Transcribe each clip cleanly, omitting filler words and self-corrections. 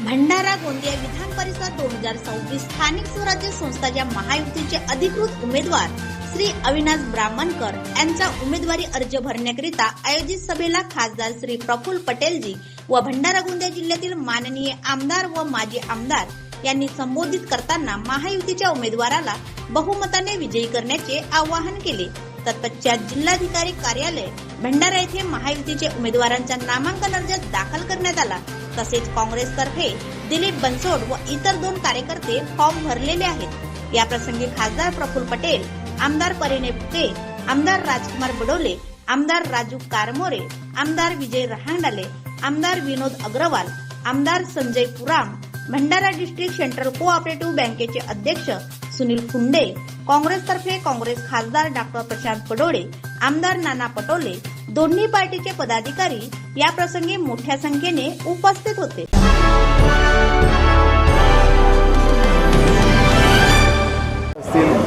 भंडारा गोंदिया विधान परिषद 2026 स्थानिक स्वराज्य संस्थाच्या महायुतीचे अधिकृत उमेदवार श्री अविनाश ब्राह्मणकर यांचा उमेदवारी अर्ज भरण्याकरिता आयोजित सभेला खासदार श्री प्रफुल्ल पटेलजी व भंडारा गोंदिया जिल्ह्यातील माननीय आमदार व माजी आमदार यांनी संबोधित करताना महायुतीच्या उमेदवाराला बहुमताने विजयी करण्याचे आवाहन केले। तत्पश्चात जिल्हाधिकारी कार्यालय भंडारा येथे महायुतीचे उमेदवारांचा नामांकन अर्ज दाखल करण्यात आला। तसेच काँग्रेसतर्फे दिलीप बनसोड व इतर 2 कार्यकर्ते फॉर्म भरलेले आहेत। या प्रसंगी खासदार प्रफुल्ल पटेल, आमदार परिणय फुके, आमदार राजकुमार बडोले, आमदार राजू कारमोरे, आमदार विजय रहांगडाले, आमदार विनोद अग्रवाल, आमदार Sanjay Puram, Bhandara district central cooperative बँकेचे अध्यक्ष सुनील खुंडे, काँग्रेसतर्फे काँग्रेस खासदार डॉक्टर प्रशांत पडोळे, आमदार नाना पटोले, दोन्ही पार्टीचे पदाधिकारी या प्रसंगी मोठ्या संख्येने उपस्थित होते।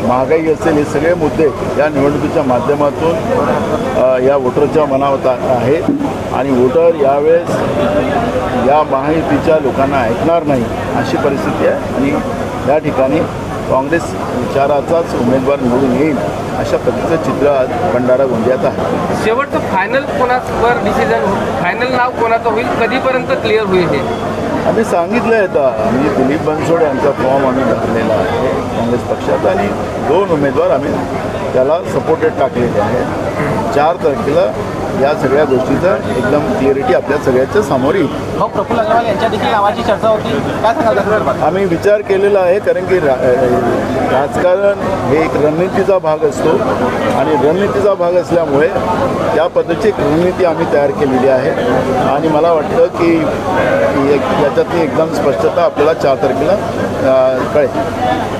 महागाई असेल हे सगळे मुद्दे या निवडणुकीच्या माध्यमातून या वोटरच्या मनावर आहेत आणि वोटर यावेळेस या महायुतीच्या लोकांना ऐकणार नाही अशी परिस्थिती आहे आणि या ठिकाणी काँग्रेस विचाराचाच उमेदवार निवडून येईल अशा पद्धतीचं चित्र आज भंडारा गोंदियात आहे। शेवटचं फायनल कोणावर डिसिजन, फायनल नाव कोणाचं होईल, कधीपर्यंत क्लिअर होईल हे आम्ही सांगितलं आहे। आता आम्ही दिलीप बनसोड यांचा फॉर्म आम्ही भरलेला आहे काँग्रेस पक्षात आणि 2 उमेदवार आम्ही त्याला सपोर्टेड टाकलेले आहे। 4 तारखेला या सगळ्या गोष्टीचं एकदम क्लिअरिटी आपल्या सगळ्याच्या समोर येईल। प्रफुल्ल अग्रवाल यांच्या देखील नावाची चर्चा होती, काय सांगाल? आम्ही विचार केलेला आहे कारण की राजकारण हे एक रणनीतीचा भाग असतो आणि रणनीतीचा भाग असल्यामुळे त्या पद्धतीची एक रणनीती आम्ही तयार केलेली आहे आणि मला वाटतं की याच्यातली एकदम स्पष्टता आपल्याला 4 तारखेला कळेल।